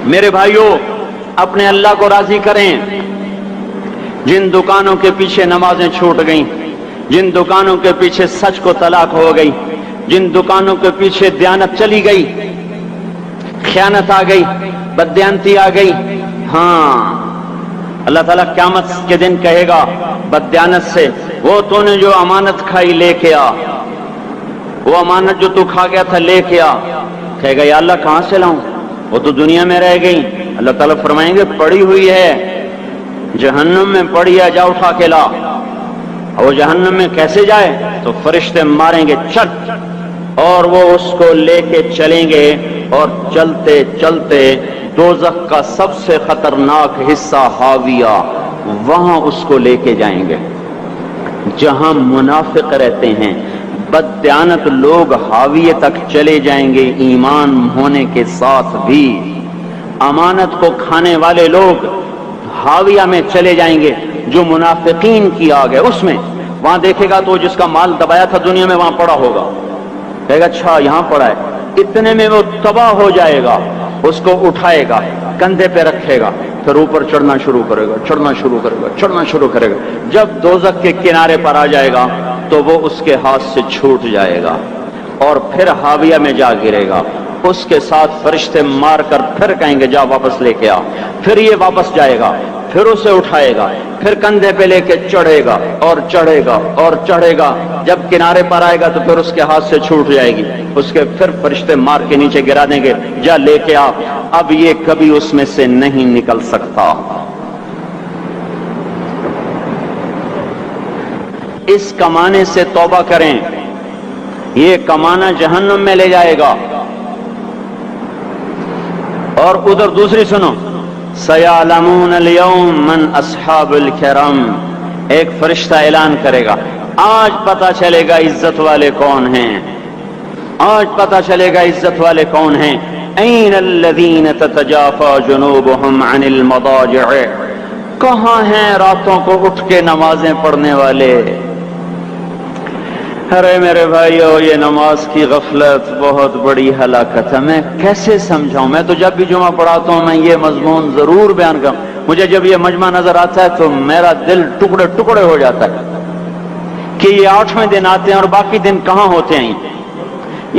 میرے بھائیوں، اپنے اللہ کو راضی کریں۔ جن دکانوں کے پیچھے نمازیں چھوٹ گئیں، جن دکانوں کے پیچھے سچ کو طلاق ہو گئی، جن دکانوں کے پیچھے دیانت چلی گئی، خیانت آ گئی، بددیانتی آ گئی، ہاں اللہ تعالیٰ قیامت کے دن کہے گا بددیانت سے، وہ تو نے جو امانت کھائی لے کے آ، وہ امانت جو تو کھا گیا تھا لے کے آ۔ کہے گا یا اللہ کہاں سے لاؤں، وہ تو دنیا میں رہ گئی۔ اللہ تعالیٰ فرمائیں گے پڑی ہوئی ہے جہنم میں، پڑی ہے، جا اٹھا کے لا۔ وہ جہنم میں کیسے جائے؟ تو فرشتے ماریں گے چل، اور وہ اس کو لے کے چلیں گے، اور چلتے چلتے دوزخ کا سب سے خطرناک حصہ حاویہ، وہاں اس کو لے کے جائیں گے جہاں منافق رہتے ہیں۔ بددیانت لوگ حاویہ تک چلے جائیں گے ایمان ہونے کے ساتھ بھی، امانت کو کھانے والے لوگ حاویہ میں چلے جائیں گے جو منافقین کی آگ ہے اس میں۔ وہاں دیکھے گا تو جس کا مال دبایا تھا دنیا میں وہاں پڑا ہوگا، کہے گا اچھا یہاں پڑا ہے، اتنے میں وہ تباہ ہو جائے گا، اس کو اٹھائے گا، کندھے پہ رکھے گا، پھر اوپر چڑھنا شروع کرے گا، چڑھنا شروع کرے گا، چڑھنا شروع کرے گا۔ جب دوزخ کے کنارے پر آ جائے گا تو وہ اس کے ہاتھ سے چھوٹ جائے گا اور پھر حاویہ میں جا گرے گا۔ اس کے ساتھ فرشتے مار کر پھر کہیں گے جا واپس لے کے آ، پھر یہ واپس جائے گا، پھر اسے اٹھائے گا، پھر کندھے پہ لے کے چڑھے گا اور چڑھے گا اور چڑھے گا۔ جب کنارے پر آئے گا تو پھر اس کے ہاتھ سے چھوٹ جائے گی، اس کے پھر فرشتے مار کے نیچے گرا دیں گے، جا لے کے آ۔ اب یہ کبھی اس میں سے نہیں نکل سکتا۔ اس کمانے سے توبہ کریں، یہ کمانا جہنم میں لے جائے گا۔ اور ادھر دوسری سنو، سَيَعْلَمُونَ الْيَوْمَ مَنْ أَصْحَابُ الْكِرَامِ، ایک فرشتہ اعلان کرے گا آج پتہ چلے گا عزت والے کون ہیں، آج پتہ چلے گا عزت والے کون ہیں۔ أَيْنَ الَّذِينَ تَتَجَافَى جُنُوبُهُمْ عَنِ الْمَضَاجِعِ، کہاں ہیں راتوں کو اٹھ کے نمازیں پڑھنے والے؟ ارے میرے بھائیو، یہ نماز کی غفلت بہت بڑی ہلاکت ہے۔ میں کیسے سمجھاؤں؟ میں تو جب بھی جمعہ پڑھاتا ہوں میں یہ مضمون ضرور بیان کروں، مجھے جب یہ مجمع نظر آتا ہے تو میرا دل ٹکڑے ٹکڑے ہو جاتا ہے کہ یہ 8ویں دن آتے ہیں اور باقی دن کہاں ہوتے ہیں؟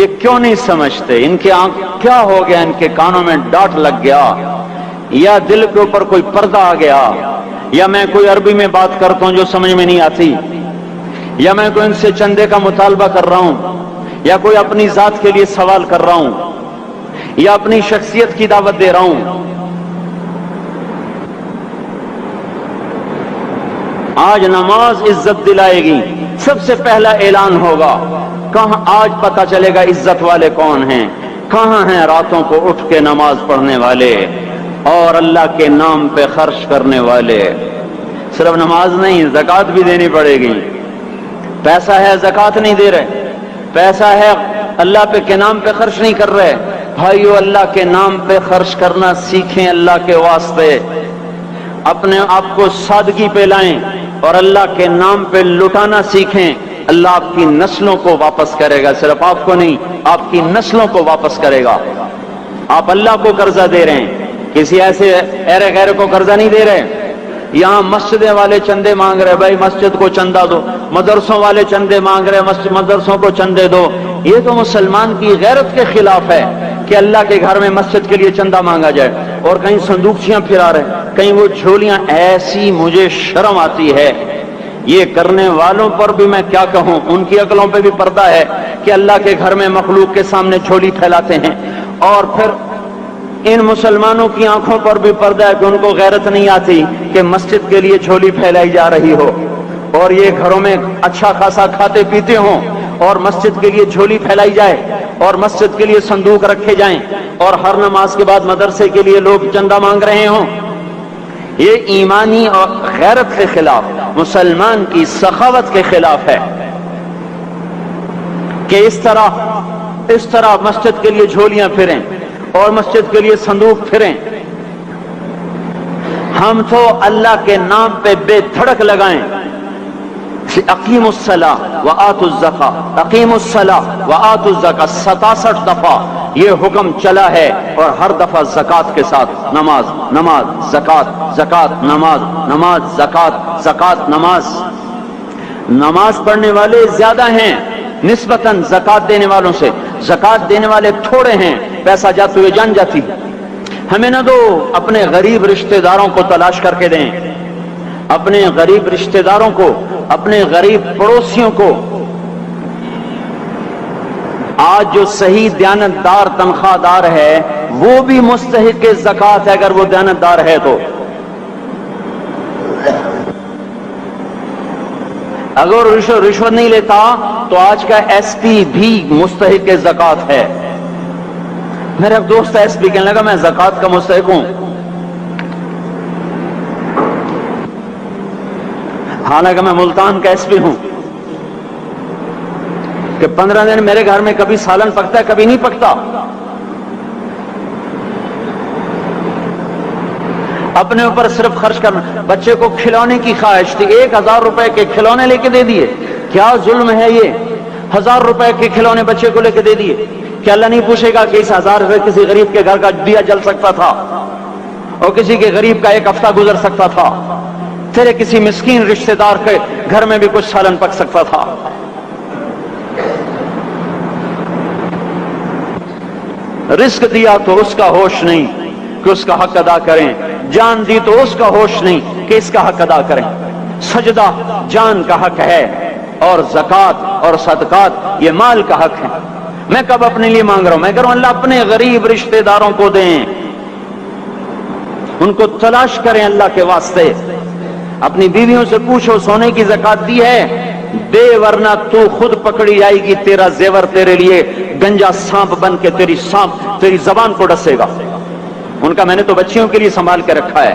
یہ کیوں نہیں سمجھتے؟ ان کے آنکھ کیا ہو گیا؟ ان کے کانوں میں ڈاٹ لگ گیا، یا دل کے اوپر کوئی پردہ آ گیا، یا میں کوئی عربی میں بات کرتا ہوں جو سمجھ میں نہیں آتی، یا میں کوئی ان سے چندے کا مطالبہ کر رہا ہوں، یا کوئی اپنی ذات کے لیے سوال کر رہا ہوں، یا اپنی شخصیت کی دعوت دے رہا ہوں۔ آج نماز عزت دلائے گی، سب سے پہلا اعلان ہوگا، کہاں آج پتہ چلے گا عزت والے کون ہیں، کہاں ہیں راتوں کو اٹھ کے نماز پڑھنے والے اور اللہ کے نام پہ خرچ کرنے والے۔ صرف نماز نہیں، زکوٰۃ بھی دینی پڑے گی۔ پیسہ ہے زکوٰۃ نہیں دے رہے، پیسہ ہے اللہ کے نام پہ خرچ نہیں کر رہے۔ بھائیو، اللہ کے نام پہ خرچ کرنا سیکھیں، اللہ کے واسطے اپنے آپ کو سادگی پہ لائیں اور اللہ کے نام پہ لٹانا سیکھیں۔ اللہ آپ کی نسلوں کو واپس کرے گا، صرف آپ کو نہیں، آپ کی نسلوں کو واپس کرے گا۔ آپ اللہ کو قرضہ دے رہے ہیں، کسی ایسے ایرے غیرے کو قرضہ نہیں دے رہے۔ یہاں مسجدیں والے چندے مانگ رہے، بھائی مسجد کو چندہ دو، مدرسوں والے چندے مانگ رہے، مدرسوں کو چندے دو۔ یہ تو مسلمان کی غیرت کے خلاف ہے کہ اللہ کے گھر میں مسجد کے لیے چندہ مانگا جائے، اور کہیں صندوقچیاں پھرا رہے، کہیں وہ جھولیاں۔ ایسی مجھے شرم آتی ہے، یہ کرنے والوں پر بھی میں کیا کہوں، ان کی عقلوں پہ بھی پردہ ہے کہ اللہ کے گھر میں مخلوق کے سامنے جھولی پھیلاتے ہیں، اور پھر ان مسلمانوں کی آنکھوں پر بھی پردہ ہے کہ ان کو غیرت نہیں آتی کہ مسجد کے لیے جھولی پھیلائی جا رہی ہو، اور یہ گھروں میں اچھا خاصا کھاتے پیتے ہوں اور مسجد کے لیے جھولی پھیلائی جائے اور مسجد کے لیے صندوق رکھے جائیں، اور ہر نماز کے بعد مدرسے کے لیے لوگ چندہ مانگ رہے ہوں۔ یہ ایمانی اور غیرت کے خلاف، مسلمان کی سخاوت کے خلاف ہے کہ اس طرح مسجد کے لیے جھولیاں پھریں اور مسجد کے لیے صندوق پھریں۔ ہم تو اللہ کے نام پہ بے دھڑک لگائیں، اقیموا الصلاۃ وآتوا الزکاۃ، اقیموا الصلاۃ وآتوا الزکاۃ 67 دفعہ یہ حکم چلا ہے، اور ہر دفعہ زکوٰۃ کے ساتھ نماز، نماز، زکوٰۃ، زکوٰۃ، نماز، نماز، زکوٰۃ، زکوٰۃ، نماز۔ نماز پڑھنے والے زیادہ ہیں نسبتاً زکوٰۃ دینے والوں سے، زکوٰۃ دینے والے تھوڑے ہیں، پیسہ جاتے ہوئے جان جاتی۔ ہمیں نہ دو، اپنے غریب رشتہ داروں کو تلاش کر کے دیں، اپنے غریب رشتہ داروں کو، اپنے غریب پڑوسیوں کو۔ آج جو صحیح دیانتدار تنخواہ دار ہے وہ بھی مستحق زکوٰۃ ہے اگر وہ دیانتدار ہے تو۔ اگر رشوت نہیں لیتا تو آج کا ایس پی بھی مستحق زکوٰۃ ہے۔ میرا دوست ایس پی کہنے لگا میں زکوٰۃ کا مستحق ہوں، حالانکہ میں ملتان کا ایس پی ہوں، کہ 15 دن میرے گھر میں کبھی سالن پکتا ہے کبھی نہیں پکتا۔ اپنے اوپر صرف خرچ کرنا۔ بچے کو کھلونے کی خواہش تھی، 1000 روپے کے کھلونے لے کے دے دیے، کیا ظلم ہے یہ؟ 1000 روپے کے کھلونے بچے کو لے کے دے دیے، کہ اللہ نہیں پوچھے گا کہ اس 1000 روپے کسی غریب کے گھر کا دیا جل سکتا تھا، اور کسی کے غریب کا ایک ہفتہ گزر سکتا تھا، تیرے کسی مسکین رشتہ دار کے گھر میں بھی کچھ سالن پک سکتا تھا۔ رزق دیا تو اس کا ہوش نہیں کہ اس کا حق ادا کریں، جان دی تو اس کا ہوش نہیں کہ اس کا حق ادا کریں۔ سجدہ جان کا حق ہے، اور زکوٰۃ اور صدقات یہ مال کا حق ہے۔ میں کب اپنے لیے مانگ رہا ہوں؟ میں کہہ رہا ہوں اللہ اپنے غریب رشتہ داروں کو دیں، ان کو تلاش کریں اللہ کے واسطے۔ اپنی بیویوں سے پوچھو سونے کی زکوٰۃ دی ہے؟ دے، ورنہ تو خود پکڑی جائے گی، تیرا زیور تیرے لیے گنجا سانپ بن کے تیری زبان کو ڈسے گا۔ ان کا میں نے تو بچیوں کے لیے سنبھال کے رکھا ہے،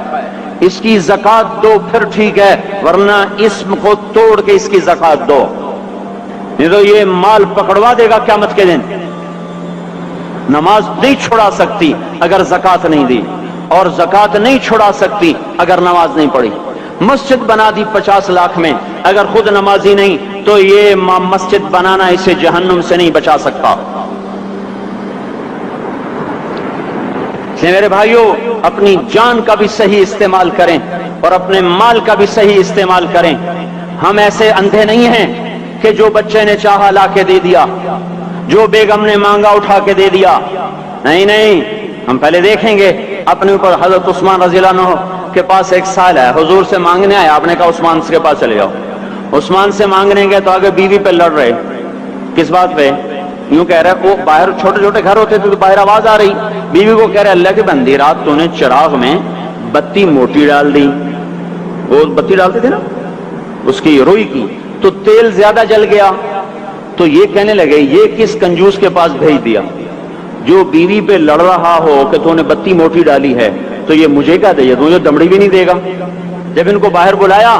اس کی زکوٰۃ دو پھر ٹھیک ہے، ورنہ اسم کو توڑ کے اس کی زکوٰۃ دو، نہیں تو یہ مال پکڑوا دے گا قیامت کے دن۔ نماز نہیں چھڑا سکتی اگر زکوٰۃ نہیں دی، اور زکوٰۃ نہیں چھڑا سکتی اگر نماز نہیں پڑھی۔ مسجد بنا دی 50 لاکھ میں، اگر خود نمازی نہیں تو یہ مسجد بنانا اسے جہنم سے نہیں بچا سکتا۔ میرے بھائیوں، اپنی جان کا بھی صحیح استعمال کریں اور اپنے مال کا بھی صحیح استعمال کریں۔ ہم ایسے اندھے نہیں ہیں کہ جو بچے نے چاہا لا کے دے دیا، جو بیگم نے مانگا اٹھا کے دے دیا۔ نہیں نہیں، ہم پہلے دیکھیں گے اپنے اوپر۔ حضرت عثمان رضی اللہ عنہ کے پاس ایک سال ہے، حضور سے مانگنے آیا، آپ نے کہا عثمان کے پاس چلے جاؤ۔ عثمان سے مانگنے گئے تو آگے بیوی پہ لڑ رہے، کس بات پہ؟ یوں کہہ رہے وہ باہر چھوٹے چھوٹے گھر ہوتے تھے تو باہر آواز آ رہی، بیوی کو کہہ رہے اللہ کے بندی رات تو نے چراغ میں بتی موٹی ڈال دی، وہ بتی ڈالتے تھے نا اس کی روئی کی، تو تیل زیادہ جل گیا۔ تو یہ کہنے لگے یہ کس کنجوس کے پاس بھیج دیا؟ جو بیوی پہ لڑ رہا ہو کہ تو نے بتی موٹی ڈالی ہے تو یہ مجھے کیا دے گا؟ مجھے دمڑی بھی نہیں دے گا۔ جب ان کو باہر بلایا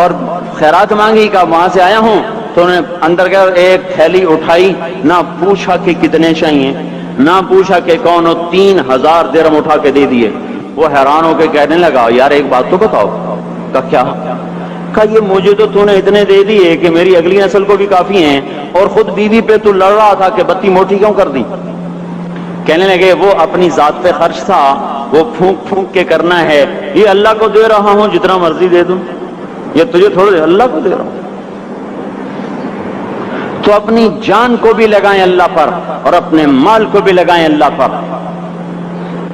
اور خیرات مانگی کہ وہاں سے آیا ہوں، تو انہوں نے اندر گیا، ایک تھیلی اٹھائی، نہ پوچھا کہ کتنے چاہیے، نہ پوچھا کہ کون ہو، 3000 درہم اٹھا کے دے دیے۔ وہ حیران ہو کے کہنے لگا یار ایک بات تو بتاؤ۔ کہا کیا؟ کہا یہ مجھے تو نے اتنے دے دیے کہ میری اگلی نسل کو بھی کافی ہیں، اور خود بیوی پہ تو لڑ رہا تھا کہ بتی موٹی کیوں کر دی؟ کہنے لگے وہ اپنی ذات پہ خرچ تھا، وہ پھونک پھونک کے کرنا ہے، یہ اللہ کو دے رہا ہوں جتنا مرضی دے دوں، یہ تجھے تھوڑے اللہ کو دے رہا ہوں۔ تو اپنی جان کو بھی لگائیں اللہ پر اور اپنے مال کو بھی لگائیں اللہ پر،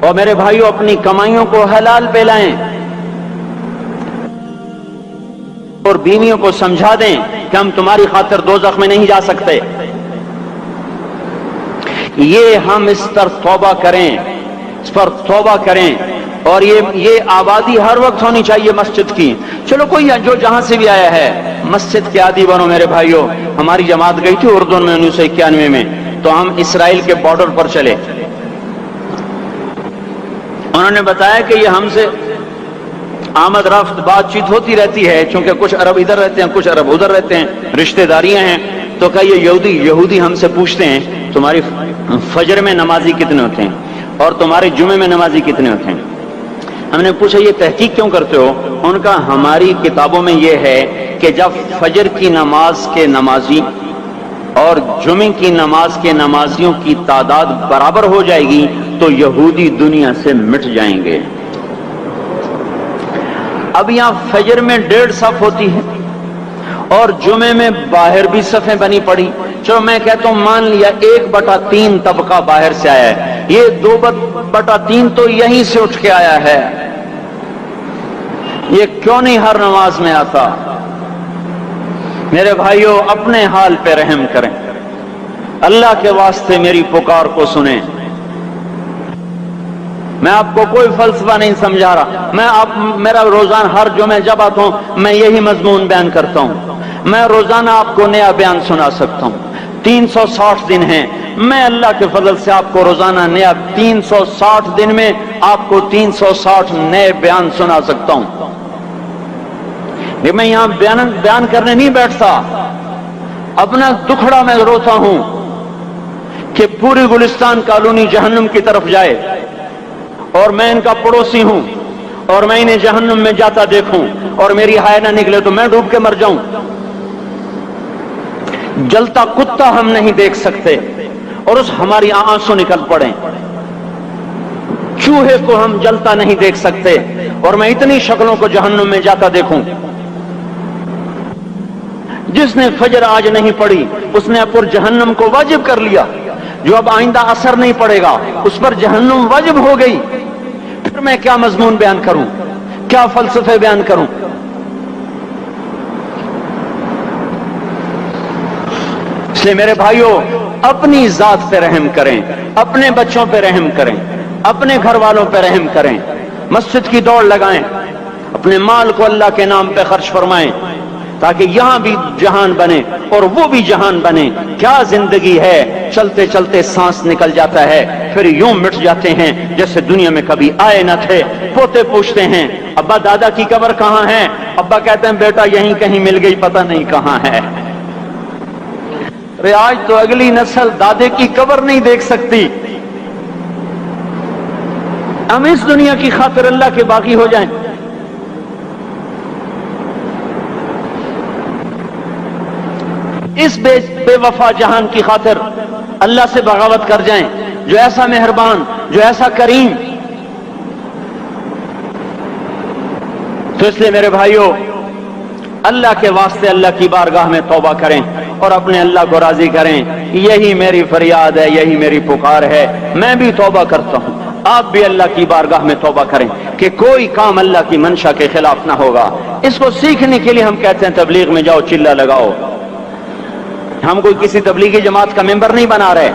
اور میرے بھائیوں اپنی کمائیوں کو حلال پہ لائیں، اور بیویوں کو سمجھا دیں کہ ہم تمہاری خاطر دوزخ میں نہیں جا سکتے۔ یہ ہم اس پر توبہ کریں، اس پر توبہ کریں، اور یہ آبادی ہر وقت ہونی چاہیے مسجد کی۔ چلو کوئی جو جہاں سے بھی آیا ہے مسجد کے عادی بنو میرے بھائیوں۔ ہماری جماعت گئی تھی اردن میں 1991 میں، تو ہم اسرائیل کے بارڈر پر چلے۔ انہوں نے بتایا کہ یہ ہم سے آمد رفت بات چیت ہوتی رہتی ہے، چونکہ کچھ عرب ادھر رہتے ہیں کچھ عرب ادھر رہتے ہیں، رشتہ داریاں ہیں۔ تو کہ یہ یہودی ہم سے پوچھتے ہیں تمہاری فجر میں نمازی کتنے ہوتے ہیں اور تمہارے جمعے میں نمازی کتنے ہوتے ہیں؟ ہم نے پوچھا یہ تحقیق کیوں کرتے ہو؟ ان کا ہماری کتابوں میں یہ ہے کہ جب فجر کی نماز کے نمازی اور جمعے کی نماز کے نمازیوں کی تعداد برابر ہو جائے گی تو یہودی دنیا سے مٹ جائیں گے۔ اب یہاں فجر میں 1.5 صف ہوتی ہے اور جمعے میں باہر بھی صفیں بنی پڑی، چلو میں کہتا ہوں مان لیا 1/3 طبقہ باہر سے آیا ہے، یہ 2/3 تو یہیں سے اٹھ کے آیا ہے، یہ کیوں نہیں ہر نماز میں آتا؟ میرے بھائیوں اپنے حال پہ رحم کریں، اللہ کے واسطے میری پکار کو سنیں۔ میں آپ کو کوئی فلسفہ نہیں سمجھا رہا، میرا روزانہ ہر جمعہ جب آتا ہوں میں یہی مضمون بیان کرتا ہوں، میں روزانہ آپ کو نیا بیان سنا سکتا ہوں۔ 360 دن ہیں، میں اللہ کے فضل سے آپ کو روزانہ نیا 360 دن میں آپ کو 360 نئے بیان سنا سکتا ہوں۔ میں یہاں بیان کرنے نہیں بیٹھتا، اپنا دکھڑا میں روتا ہوں کہ پوری گلستان کالونی جہنم کی طرف جائے اور میں ان کا پڑوسی ہوں اور میں انہیں جہنم میں جاتا دیکھوں اور میری ہائے نہ نکلے تو میں ڈوب کے مر جاؤں۔ جلتا کتا ہم نہیں دیکھ سکتے اور اس ہماری آنسو نکل پڑے، چوہے کو ہم جلتا نہیں دیکھ سکتے اور میں اتنی شکلوں کو جہنم میں جاتا دیکھوں۔ جس نے فجر آج نہیں پڑھی اس نے پر جہنم کو واجب کر لیا، جو اب آئندہ اثر نہیں پڑے گا اس پر جہنم واجب ہو گئی، پھر میں کیا مضمون بیان کروں، کیا فلسفے بیان کروں؟ اس لیے میرے بھائیوں اپنی ذات پہ رحم کریں، اپنے بچوں پہ رحم کریں، اپنے گھر والوں پہ رحم کریں، مسجد کی دوڑ لگائیں، اپنے مال کو اللہ کے نام پہ خرچ فرمائیں تاکہ یہاں بھی جہان بنے اور وہ بھی جہان بنے۔ کیا زندگی ہے، چلتے چلتے سانس نکل جاتا ہے پھر یوں مٹ جاتے ہیں جیسے دنیا میں کبھی آئے نہ تھے۔ پوتے پوچھتے ہیں ابا دادا کی قبر کہاں ہے؟ ابا کہتے ہیں بیٹا یہیں کہیں مل گئی، پتہ نہیں کہاں ہے۔ ارے آج تو اگلی نسل دادے کی قبر نہیں دیکھ سکتی، ہم اس دنیا کی خاطر اللہ کے باغی ہو جائیں۔ اس بے وفا جہان کی خاطر اللہ سے بغاوت کر جائیں جو ایسا مہربان، جو ایسا کریم۔ تو اس لیے میرے بھائیوں اللہ کے واسطے اللہ کی بارگاہ میں توبہ کریں اور اپنے اللہ کو راضی کریں۔ یہی میری فریاد ہے، یہی میری پکار ہے۔ میں بھی توبہ کرتا ہوں، آپ بھی اللہ کی بارگاہ میں توبہ کریں کہ کوئی کام اللہ کی منشا کے خلاف نہ ہوگا۔ اس کو سیکھنے کے لیے ہم کہتے ہیں تبلیغ میں جاؤ، چلہ لگاؤ۔ ہم کوئی کسی تبلیغی جماعت کا ممبر نہیں بنا رہے،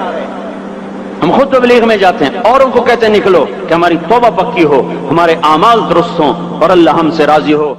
ہم خود تبلیغ میں جاتے ہیں، اوروں کو کہتے ہیں نکلو کہ ہماری توبہ پکی ہو، ہمارے اعمال درست ہوں اور اللہ ہم سے راضی ہو۔